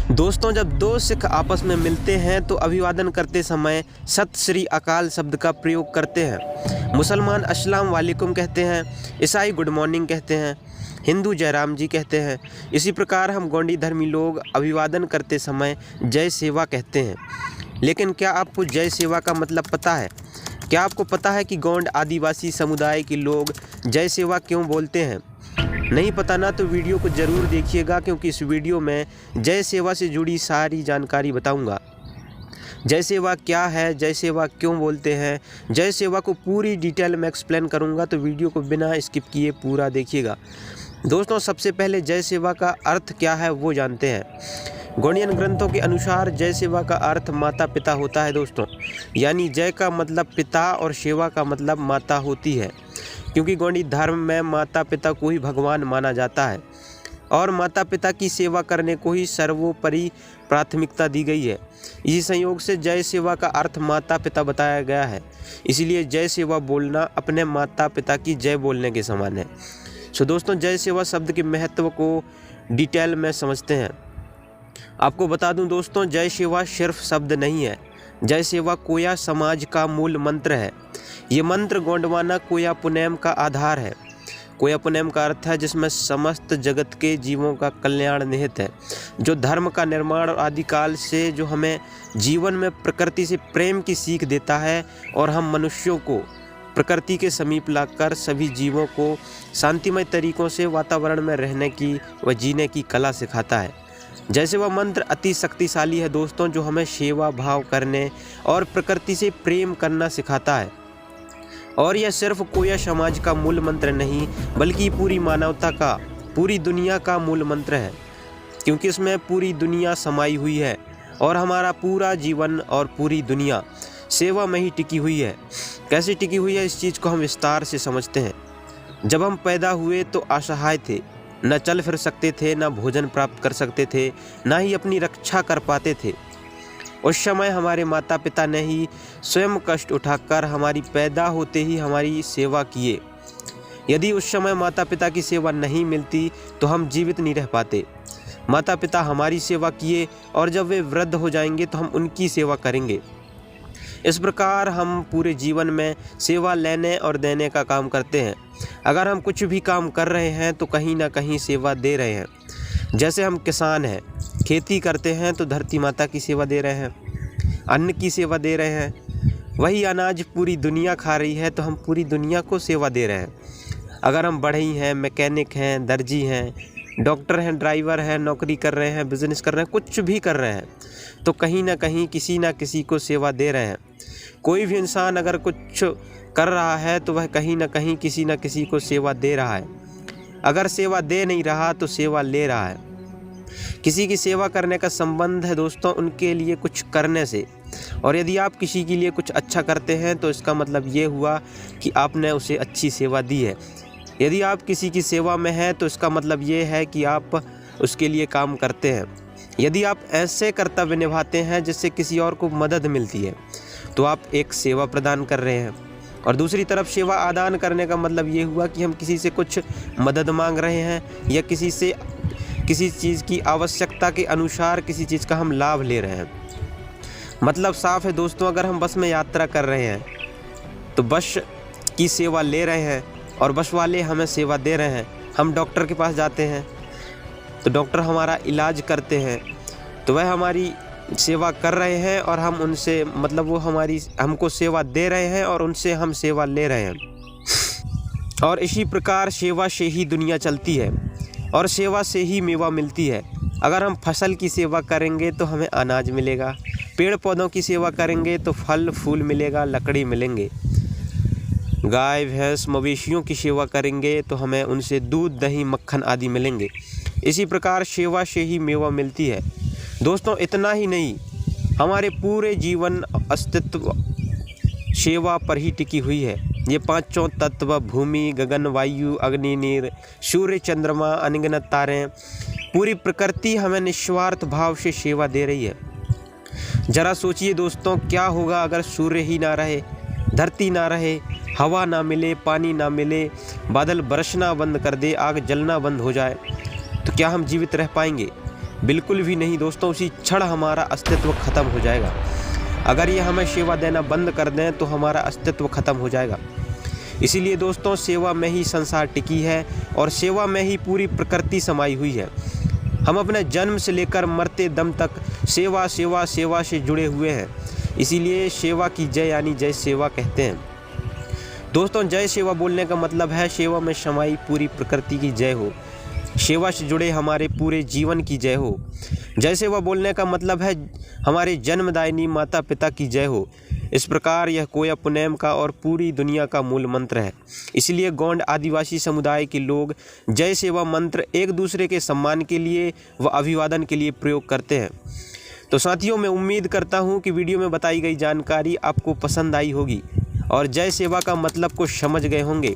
दोस्तों, जब दो सिख आपस में मिलते हैं तो अभिवादन करते समय सत श्री अकाल शब्द का प्रयोग करते हैं। मुसलमान अस्सलाम वालेकुम कहते हैं, ईसाई गुड मॉर्निंग कहते हैं, हिंदू जय राम जी कहते हैं। इसी प्रकार हम गोंडी धर्मी लोग अभिवादन करते समय जय सेवा कहते हैं। लेकिन क्या आपको जय सेवा का मतलब पता है? क्या आपको पता है कि गोंड आदिवासी समुदाय के लोग जय सेवा क्यों बोलते हैं? नहीं पता ना, तो वीडियो को ज़रूर देखिएगा, क्योंकि इस वीडियो में जय सेवा से जुड़ी सारी जानकारी बताऊंगा। जय सेवा क्या है, जय सेवा क्यों बोलते हैं, जय सेवा को पूरी डिटेल में एक्सप्लेन करूंगा, तो वीडियो को बिना स्किप किए पूरा देखिएगा। दोस्तों, सबसे पहले जय सेवा का अर्थ क्या है वो जानते हैं। गोंडियन ग्रंथों के अनुसार जय सेवा का अर्थ माता पिता होता है दोस्तों। यानी जय का मतलब पिता और सेवा का मतलब माता होती है, क्योंकि गोंडी धर्म में माता पिता को ही भगवान माना जाता है और माता पिता की सेवा करने को ही सर्वोपरि प्राथमिकता दी गई है। इसी संयोग से जय सेवा का अर्थ माता पिता बताया गया है। इसलिए जय सेवा बोलना अपने माता पिता की जय बोलने के समान है। सो दोस्तों, जय सेवा शब्द के महत्व को डिटेल में समझते हैं। आपको बता दूं दोस्तों, जय सेवा सिर्फ शब्द नहीं है। जय सेवा कोया समाज का मूल मंत्र है। ये मंत्र गोंडवाना कोया पुनेम का आधार है। कोया पुनेम का अर्थ है जिसमें समस्त जगत के जीवों का कल्याण निहित है, जो धर्म का निर्माण और आदिकाल से जो हमें जीवन में प्रकृति से प्रेम की सीख देता है और हम मनुष्यों को प्रकृति के समीप लाकर सभी जीवों को शांतिमय तरीकों से वातावरण में रहने की व जीने की कला सिखाता है। जय सेवा मंत्र अति शक्तिशाली है दोस्तों, जो हमें सेवा भाव करने और प्रकृति से प्रेम करना सिखाता है। और यह सिर्फ कोया समाज का मूल मंत्र नहीं, बल्कि पूरी मानवता का, पूरी दुनिया का मूल मंत्र है, क्योंकि इसमें पूरी दुनिया समाई हुई है और हमारा पूरा जीवन और पूरी दुनिया सेवा में ही टिकी हुई है। कैसे टिकी हुई है, इस चीज़ को हम विस्तार से समझते हैं। जब हम पैदा हुए तो असहाय थे, न चल फिर सकते थे, न भोजन प्राप्त कर सकते थे, न ही अपनी रक्षा कर पाते थे। उस समय हमारे माता पिता ने ही स्वयं कष्ट उठाकर हमारी पैदा होते ही हमारी सेवा किए। यदि उस समय माता पिता की सेवा नहीं मिलती तो हम जीवित नहीं रह पाते। माता पिता हमारी सेवा किए और जब वे वृद्ध हो जाएंगे तो हम उनकी सेवा करेंगे। इस प्रकार हम पूरे जीवन में सेवा लेने और देने का काम करते हैं। अगर हम कुछ भी काम कर रहे हैं तो कहीं ना कहीं सेवा दे रहे हैं। जैसे हम किसान हैं, खेती करते हैं तो धरती माता की सेवा दे रहे हैं, अन्न की सेवा दे रहे हैं। वही अनाज पूरी दुनिया खा रही है तो हम पूरी दुनिया को सेवा दे रहे हैं। अगर हम बढ़ई हैं, मैकेनिक हैं, दर्जी हैं, डॉक्टर हैं, ड्राइवर हैं, नौकरी कर रहे हैं, बिजनेस कर रहे हैं, कुछ भी कर रहे हैं, तो कहीं ना कहीं किसी ना किसी को सेवा दे रहे हैं। कोई भी इंसान अगर कुछ कर रहा है तो वह कहीं ना कहीं किसी ना किसी को सेवा दे रहा है। अगर सेवा दे नहीं रहा तो सेवा ले रहा है। किसी की सेवा करने का संबंध है दोस्तों उनके लिए कुछ करने से। और यदि आप किसी के लिए कुछ अच्छा करते हैं तो इसका मतलब ये हुआ कि आपने उसे अच्छी सेवा दी है। यदि आप किसी की सेवा में हैं तो इसका मतलब ये है कि आप उसके लिए काम करते हैं। यदि आप ऐसे कर्तव्य निभाते हैं जिससे किसी और को मदद मिलती है तो आप एक सेवा प्रदान कर रहे हैं। और दूसरी तरफ सेवा आदान करने का मतलब ये हुआ कि हम किसी से कुछ मदद मांग रहे हैं या किसी से किसी चीज़ की आवश्यकता के अनुसार किसी चीज़ का हम लाभ ले रहे हैं। मतलब साफ है दोस्तों, अगर हम बस में यात्रा कर रहे हैं तो बस की सेवा ले रहे हैं और बस वाले हमें सेवा दे रहे हैं। हम डॉक्टर के पास जाते हैं तो डॉक्टर हमारा इलाज करते हैं तो वह हमारी सेवा कर रहे हैं और हम उनसे, मतलब वो हमको सेवा दे रहे हैं और उनसे हम सेवा ले रहे हैं। और इसी प्रकार सेवा से ही दुनिया चलती है और सेवा से ही मेवा मिलती है। अगर हम फसल की सेवा करेंगे तो हमें अनाज मिलेगा, पेड़ पौधों की सेवा करेंगे तो फल फूल मिलेगा, लकड़ी मिलेंगे। गाय भैंस मवेशियों की सेवा करेंगे तो हमें उनसे दूध दही मक्खन आदि मिलेंगे। इसी प्रकार सेवा से ही मेवा मिलती है। दोस्तों, इतना ही नहीं, हमारे पूरे जीवन अस्तित्व सेवा पर ही टिकी हुई है। ये पांचों तत्व भूमि, गगन, वायु, अग्नि, नीर, सूर्य, चंद्रमा, अनगिनत तारे, पूरी प्रकृति हमें निस्वार्थ भाव से सेवा दे रही है। जरा सोचिए दोस्तों, क्या होगा अगर सूर्य ही ना रहे, धरती ना रहे, हवा ना मिले, पानी ना मिले, बादल बरसना बंद कर दे, आग जलना बंद हो जाए, तो क्या हम जीवित रह पाएंगे? बिल्कुल भी नहीं दोस्तों, उसी क्षण हमारा अस्तित्व खत्म हो जाएगा। अगर ये हमें सेवा देना बंद कर दें तो हमारा अस्तित्व खत्म हो जाएगा। इसीलिए दोस्तों, सेवा में ही संसार टिकी है और सेवा में ही पूरी प्रकृति समाई हुई है। हम अपने जन्म से लेकर मरते दम तक सेवा सेवा सेवा से जुड़े हुए हैं। इसीलिए सेवा की जय यानी जय सेवा कहते हैं। दोस्तों, जय सेवा बोलने का मतलब है सेवा में समाई पूरी प्रकृति की जय हो, सेवा से जुड़े हमारे पूरे जीवन की जय हो। जय सेवा बोलने का मतलब है हमारे जन्मदायिनी माता पिता की जय हो। इस प्रकार यह कोया पुनैम का और पूरी दुनिया का मूल मंत्र है। इसलिए गोंड आदिवासी समुदाय के लोग जय सेवा मंत्र एक दूसरे के सम्मान के लिए व अभिवादन के लिए प्रयोग करते हैं। तो साथियों, मैं उम्मीद करता हूँ कि वीडियो में बताई गई जानकारी आपको पसंद आई होगी और जय सेवा का मतलब को समझ गए होंगे।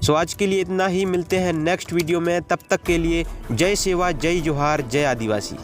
सो आज के लिए इतना ही, मिलते हैं नेक्स्ट वीडियो में। तब तक के लिए जय सेवा, जय जोहार, जय आदिवासी।